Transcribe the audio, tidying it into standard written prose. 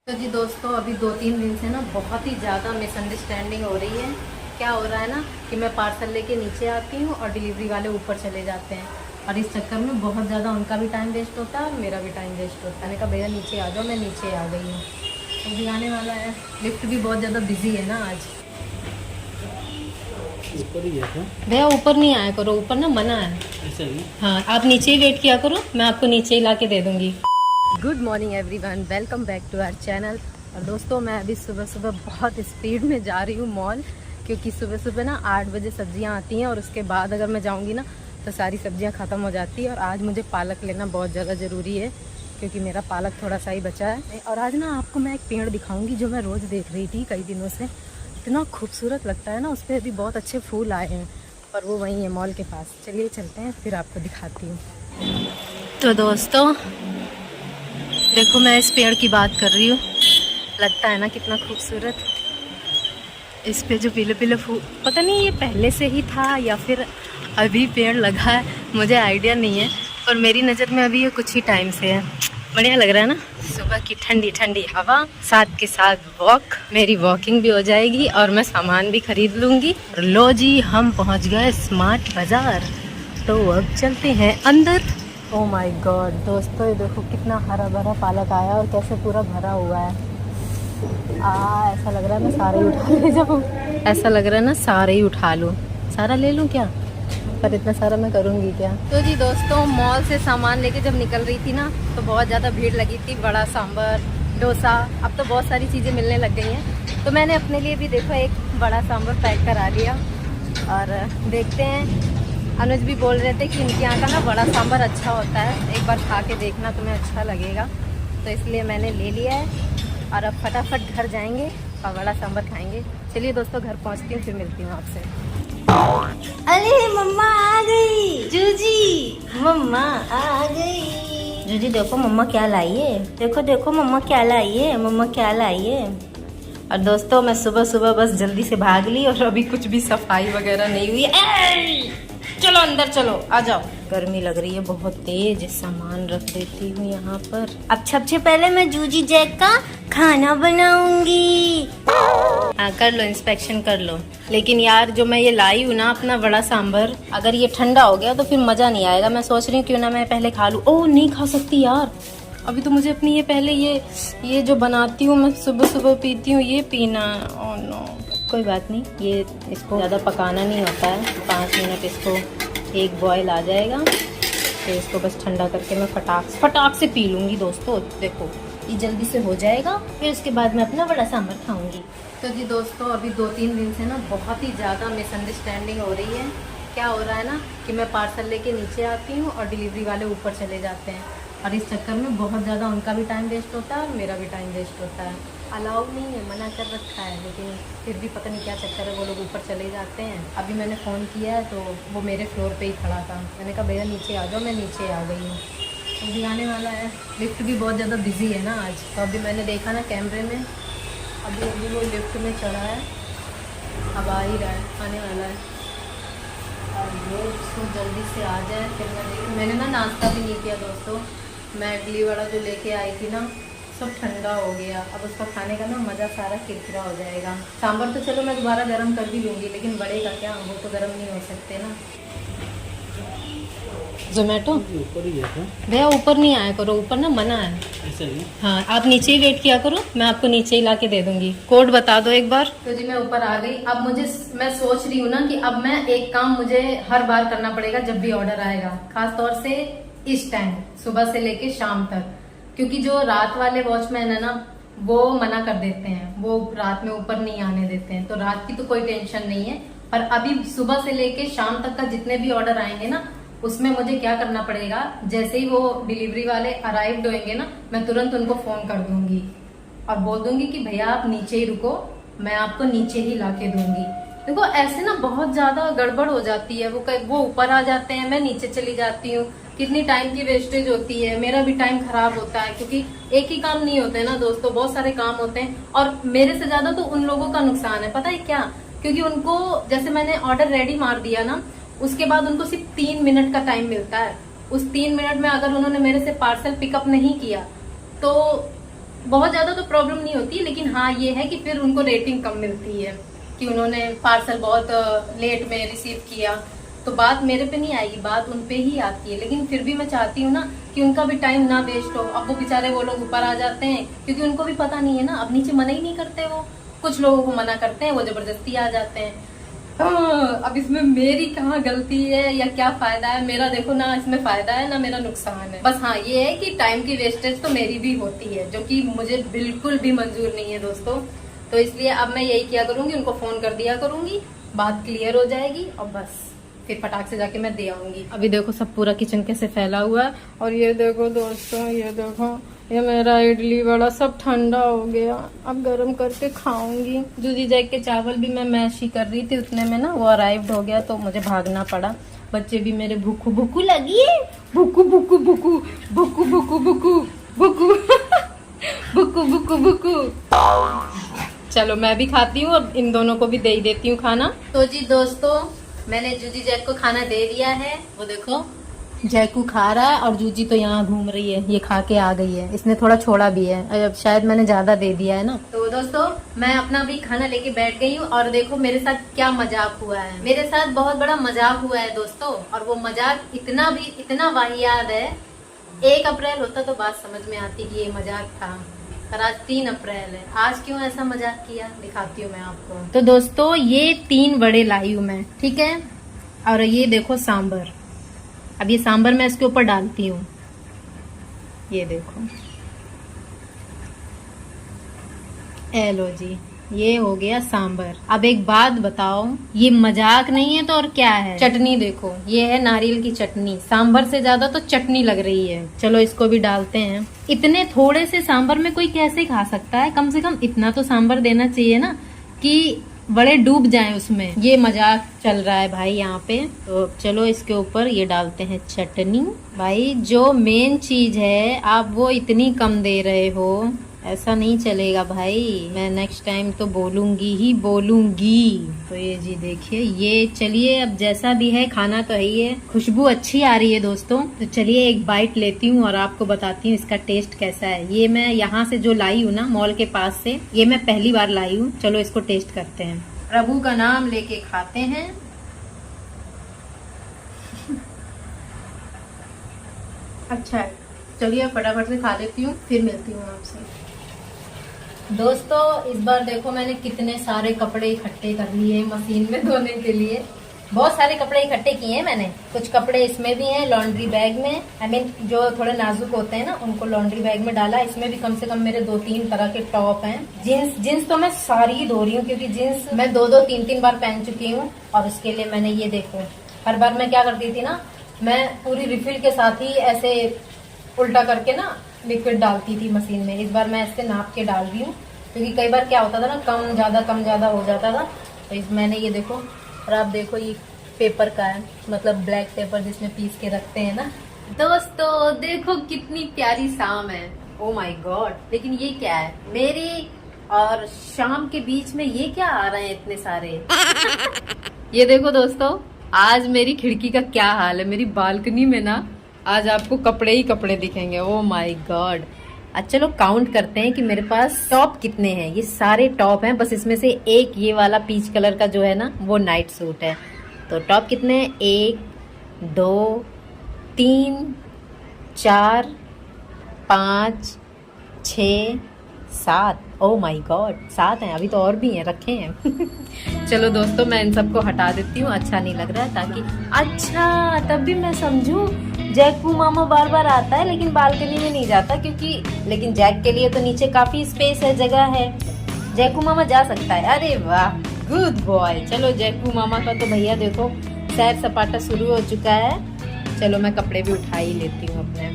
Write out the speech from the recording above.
तो जी दोस्तों, अभी 2-3 दिन से ना बहुत ही ज़्यादा मिसअंडरस्टैंडिंग हो रही है। क्या हो रहा है ना कि मैं पार्सल लेके नीचे आती हूँ और डिलीवरी वाले ऊपर चले जाते हैं, और इस चक्कर में बहुत ज़्यादा उनका भी टाइम वेस्ट होता है और मेरा भी टाइम वेस्ट होता है। मैंने कहा भैया नीचे आ जाओ, मैं नीचे आ गई हूँ। तो भी आने वाला है, लिफ्ट भी बहुत ज़्यादा बिजी है ना आज। ऊपर ही है क्या? भैया ऊपर नहीं आया करो, ऊपर ना मना है। ऐसा ही? हाँ, आप नीचे ही वेट किया करो, मैं आपको नीचे ही ला के दे दूँगी। Good morning everyone, welcome back to our channel. और दोस्तों, मैं अभी सुबह सुबह बहुत स्पीड में जा रही हूँ मॉल, क्योंकि सुबह सुबह ना 8 बजे सब्जियाँ आती हैं और उसके बाद अगर मैं जाऊँगी ना तो सारी सब्जियाँ ख़त्म हो जाती है। और आज मुझे पालक लेना बहुत ज़्यादा ज़रूरी है, क्योंकि मेरा पालक थोड़ा सा ही बचा है। और आज ना आपको मैं एक पेड़ दिखाऊँगी जो मैं रोज़ देख रही थी कई दिनों से। इतना खूबसूरत लगता है ना, उस पर अभी बहुत अच्छे फूल आए हैं, और वो वहीं है मॉल के पास। चलिए चलते हैं, फिर आपको दिखाती हूँ। तो दोस्तों देखो, मैं इस पेड़ की बात कर रही हूँ, लगता है ना कितना खूबसूरत। इस पे जो पीले पीले फूल, पता नहीं ये पहले से ही था या फिर अभी पेड़ लगा है, मुझे आइडिया नहीं है, पर मेरी नज़र में अभी ये कुछ ही टाइम से है। बढ़िया लग रहा है ना, सुबह की ठंडी ठंडी हवा, साथ के साथ वॉक, मेरी वॉकिंग भी हो जाएगी और मैं सामान भी खरीद लूँगी। लो जी, हम पहुँच गए स्मार्ट बाज़ार, तो अब चलते हैं अंदर। ओह माय गॉड दोस्तों, ये देखो कितना हरा भरा पालक आया और कैसे पूरा भरा हुआ है। ऐसा लग रहा है मैं सारे ही उठा ले जाऊँ, ऐसा लग रहा है ना सारे ही उठा लूँ। सारा ले लूँ क्या, पर इतना सारा मैं करूँगी क्या। तो जी दोस्तों, मॉल से सामान लेके जब निकल रही थी ना तो बहुत ज़्यादा भीड़ लगी थी। बड़ा सांभर, डोसा, अब तो बहुत सारी चीज़ें मिलने लग गई हैं, तो मैंने अपने लिए भी देखो एक बड़ा सांभर पैक करा लिया। और देखते हैं, अनुज भी बोल रहे थे कि इनके यहाँ का ना बड़ा सांभर अच्छा होता है, एक बार खा के देखना, तुम्हें अच्छा लगेगा। तो इसलिए मैंने ले लिया है और अब फटाफट घर जाएंगे और बड़ा सांभर खाएंगे। चलिए दोस्तों, घर पहुँचती हूँ, फिर मिलती हूँ आपसे। अरे मम्मा आ गई, जूजी मम्मा आ गई। जूजी देखो मम्मा क्या लाई है, देखो देखो मम्मा क्या लाई है, मम्मा क्या लाई है। और दोस्तों, मैं सुबह सुबह बस जल्दी से भाग ली और अभी कुछ भी सफाई वगैरह नहीं हुई। चलो अंदर चलो, आ जाओ। गर्मी लग रही है बहुत तेज, सामान रख देती हूँ यहाँ पर। अब सबसे पहले मैं जूजी जैक का खाना बनाऊंगी। हाँ कर लो, इंस्पेक्शन कर लो। लेकिन यार, जो मैं ये लाई हूँ ना अपना बड़ा सांभर, अगर ये ठंडा हो गया तो फिर मजा नहीं आएगा। मैं सोच रही हूँ क्यों ना मैं पहले खा लूँ। ओह नहीं खा सकती यार, अभी तो मुझे अपनी ये पहले ये जो बनाती हूँ मैं सुबह सुबह पीती हूँ, ये पीना। ओह नो, कोई बात नहीं, ये इसको ज़्यादा पकाना नहीं होता है, 5 मिनट इसको एक बॉयल आ जाएगा, फिर इसको बस ठंडा करके मैं फटाक से पी लूँगी। दोस्तों देखो, ये जल्दी से हो जाएगा, फिर उसके बाद मैं अपना बड़ा सांभर खाऊंगी। तो जी दोस्तों, अभी 2-3 दिन से ना बहुत ही ज़्यादा मिसअंडरस्टैंडिंग हो रही है। क्या हो रहा है ना कि मैं पार्सल लेके नीचे आती हूँ और डिलीवरी वाले ऊपर चले जाते हैं, और इस चक्कर में बहुत ज़्यादा उनका भी टाइम वेस्ट होता है और मेरा भी टाइम वेस्ट होता है। अलाउ नहीं है, मना कर रखा है, लेकिन फिर भी पता नहीं क्या चक्कर है, वो लोग ऊपर चले जाते हैं। अभी मैंने फ़ोन किया है तो वो मेरे फ्लोर पे ही खड़ा था, मैंने कहा भैया नीचे आ जाओ, मैं नीचे आ गई हूँ। अभी आने वाला है, लिफ्ट भी बहुत ज़्यादा बिजी है ना आज। तो अभी मैंने देखा ना कैमरे में, अभी वो लिफ्ट में चढ़ा है, अब आ ही रहा है, आने वाला है। और वो उसको जल्दी से आ जाए, फिर मैंने ना नाश्ता भी नहीं किया दोस्तों। मैं इडली वड़ा जो लेके आई थी ना, सब ठंडा हो गया। अब उसका खाने का ना मज़ा सारा किरकिरा हो जाएगा। सांभर तो चलो मैं दोबारा गर्म कर भी लूँगी, लेकिन बड़े का क्या, वो तो गर्म नहीं हो सकते ना। जोमेटो ऊपर ही है क्या? भैया ऊपर नहीं आया करो, ऊपर ना मना है। ऐसा ही? हाँ, आप नीचे ही वेट किया करो, मैं आपको नीचे ही ला के दे दूंगी। कोड बता दो एक बार। तो जी मैं ऊपर आ गई। अब मैं सोच रही हूँ ना कि अब मैं एक काम मुझे हर बार करना पड़ेगा जब भी ऑर्डर आएगा, खास तौर से इस टाइम सुबह से लेके शाम तक, क्योंकि जो रात वाले वॉचमैन है ना वो मना कर देते हैं, वो रात में ऊपर नहीं आने देते हैं, तो रात की तो कोई टेंशन नहीं है। पर अभी सुबह से लेके शाम तक का जितने भी ऑर्डर आएंगे ना, उसमें मुझे क्या करना पड़ेगा, जैसे ही वो डिलीवरी वाले अराइव्ड होंगे ना, मैं तुरंत उनको फोन कर दूंगी और बोल दूंगी कि भैया आप नीचे ही रुको, मैं आपको नीचे ही लाके दूंगी। देखो ऐसे ना बहुत ज्यादा गड़बड़ हो जाती है, वो ऊपर आ जाते हैं, मैं नीचे चली जाती हूँ, कितनी टाइम की वेस्टेज होती है, मेरा भी टाइम खराब होता है, क्योंकि एक ही काम नहीं होते ना दोस्तों, बहुत सारे काम होते हैं। और मेरे से ज्यादा तो उन लोगों का नुकसान है, पता है क्या, क्योंकि उनको जैसे मैंने ऑर्डर रेडी मार दिया ना, उसके बाद उनको सिर्फ 3 मिनट का टाइम मिलता है। उस 3 मिनट में अगर उन्होंने मेरे से पार्सल पिकअप नहीं किया तो बहुत ज्यादा तो प्रॉब्लम नहीं होती, लेकिन हाँ ये है कि फिर उनको रेटिंग कम मिलती है कि उन्होंने पार्सल बहुत लेट में रिसीव किया। तो बात मेरे पे नहीं आएगी, बात उन पे ही आती है। लेकिन फिर भी मैं चाहती हूँ ना कि उनका भी टाइम ना वेस्ट हो। अब वो बेचारे वो लोग ऊपर आ जाते हैं क्योंकि उनको भी पता नहीं है ना, अब नीचे मना ही नहीं करते वो, कुछ लोगों को मना करते हैं, वो जबरदस्ती आ जाते हैं। अब इसमें मेरी कहाँ गलती है या क्या फायदा है? मेरा देखो ना इसमें फायदा है ना मेरा नुकसान है। बस हाँ ये है कि टाइम की वेस्टेज तो मेरी भी होती है, जो कि मुझे बिल्कुल भी मंजूर नहीं है दोस्तों। तो इसलिए अब मैं यही किया करूंगी, उनको फोन कर दिया करूंगी, बात क्लियर हो जाएगी और बस फिर फटाक से जाके मैं दे आऊंगी। अभी देखो सब पूरा किचन कैसे फैला हुआ है। और ये देखो दोस्तों, ये देखो ये मेरा इडली वड़ा सब ठंडा हो गया, अब गर्म करके खाऊंगी। जूजी जैक के चावल भी मैं मैश ही कर रही थी, उतने में ना वो अराइव्ड हो गया तो मुझे भागना पड़ा। बच्चे भी मेरे भूखू भूखू लगी है, भूखू भूखू भूखू भूखू भूखू भूखू भूखू भूखू भूखू भूखू। चलो मैं भी खाती हूँ, अब इन दोनों को भी दे ही देती हूँ खाना। तो जी दोस्तों मैंने जूजी जैक को खाना दे दिया है, वो देखो जैकू खा रहा है और जूजी तो यहाँ घूम रही है, ये खा के आ गई है। इसने थोड़ा छोड़ा भी है, अब शायद मैंने ज्यादा दे दिया है ना। तो दोस्तों मैं अपना भी खाना लेके बैठ गई हूँ और देखो मेरे साथ क्या मजाक हुआ है। मेरे साथ बहुत बड़ा मजाक हुआ है दोस्तों, और वो मजाक इतना वाहियात है। 1 अप्रैल होता तो बात समझ में आती कि ये मजाक था, पर आज 3 अप्रैल है। आज क्यों ऐसा मजाक किया दिखाती हूँ मैं आपको। तो दोस्तों ये 3 बड़े लाई हूँ मैं, ठीक है। और ये देखो सांबर, अब ये सांबर मैं इसके ऊपर डालती हूँ, ये देखो। ए लो जी, ये हो गया सांबर। अब एक बात बताओ, ये मजाक नहीं है तो और क्या है? चटनी देखो, ये है नारियल की चटनी, सांबर से ज्यादा तो चटनी लग रही है। चलो इसको भी डालते हैं। इतने थोड़े से सांबर में कोई कैसे खा सकता है? कम से कम इतना तो सांबर देना चाहिए ना कि बड़े डूब जाएं उसमें। ये मजाक चल रहा है भाई यहाँ पे। तो चलो इसके ऊपर ये डालते हैं चटनी। भाई जो मेन चीज है आप वो इतनी कम दे रहे हो, ऐसा नहीं चलेगा भाई। मैं नेक्स्ट टाइम तो बोलूंगी ही बोलूंगी। तो ये जी देखिए, ये चलिए अब जैसा भी है खाना तो है ही है। खुशबू अच्छी आ रही है दोस्तों, तो चलिए एक बाइट लेती हूँ और आपको बताती हूँ इसका टेस्ट कैसा है। ये मैं यहाँ से जो लाई हूँ ना मॉल के पास से, ये मैं पहली बार लाई हूँ। चलो इसको टेस्ट करते हैं, प्रभु का नाम लेके खाते हैं। अच्छा है, चलिए फटाफट से खा लेती हूँ, फिर मिलती हूँ आपसे। दोस्तों इस बार देखो मैंने कितने सारे कपड़े इकट्ठे कर लिए मशीन में धोने के लिए। बहुत सारे कपड़े इकट्ठे किए हैं मैंने। कुछ कपड़े इसमें भी हैं लॉन्ड्री बैग में, आई मीन जो थोड़े नाजुक होते हैं ना उनको लॉन्ड्री बैग में डाला। इसमें भी कम से कम मेरे 2-3 तरह के टॉप हैं। जीन्स तो मैं सारी ही धो रही हूँ क्योंकि जीन्स मैं 2-2, 3-3 बार पहन चुकी हूँ। और उसके लिए मैंने ये देखो, हर बार मैं क्या करती थी ना, मैं पूरी रिफिल के साथ ही ऐसे उल्टा करके ना लिक्विड डालती थी मशीन में। इस बार मैं ऐसे नाप के डाल रही हूँ क्योंकि कई बार क्या होता था ना कम ज्यादा हो जाता था। तो मैंने ये देखो, और आप देखो ये पेपर का है, मतलब ब्लैक पेपर जिसमें पीस के रखते हैं ना। दोस्तों देखो कितनी प्यारी शाम है, ओ माय गॉड। लेकिन ये क्या है, मेरी और शाम के बीच में ये क्या आ रहे हैं इतने सारे। ये देखो दोस्तों, आज मेरी खिड़की का क्या हाल है। मेरी बालकनी में ना आज आपको कपड़े ही कपड़े दिखेंगे, ओ माय गॉड। अच्छा चलो काउंट करते हैं कि मेरे पास टॉप कितने हैं। ये सारे टॉप हैं, बस इसमें से एक ये वाला पीच कलर का जो है ना वो नाइट सूट है। तो टॉप कितने हैं? 1, 2, 3, 4, 5, 6, 7। ओह माय गॉड 7 हैं, अभी तो और भी हैं, रखे हैं। चलो दोस्तों मैं इन सबको हटा देती हूँ, अच्छा नहीं लग रहा है। ताकि अच्छा तब भी मैं समझूं जैकू मामा बार बार आता है लेकिन बालकनी में नहीं जाता, क्योंकि लेकिन जैक के लिए तो नीचे काफी स्पेस है, जगह है, जैकू मामा जा सकता है। अरे वाह गुड बॉय। चलो जैकू मामा का तो भैया देखो सैर सपाटा शुरू हो चुका है। चलो मैं कपड़े भी उठा ही लेती हूँ अपने।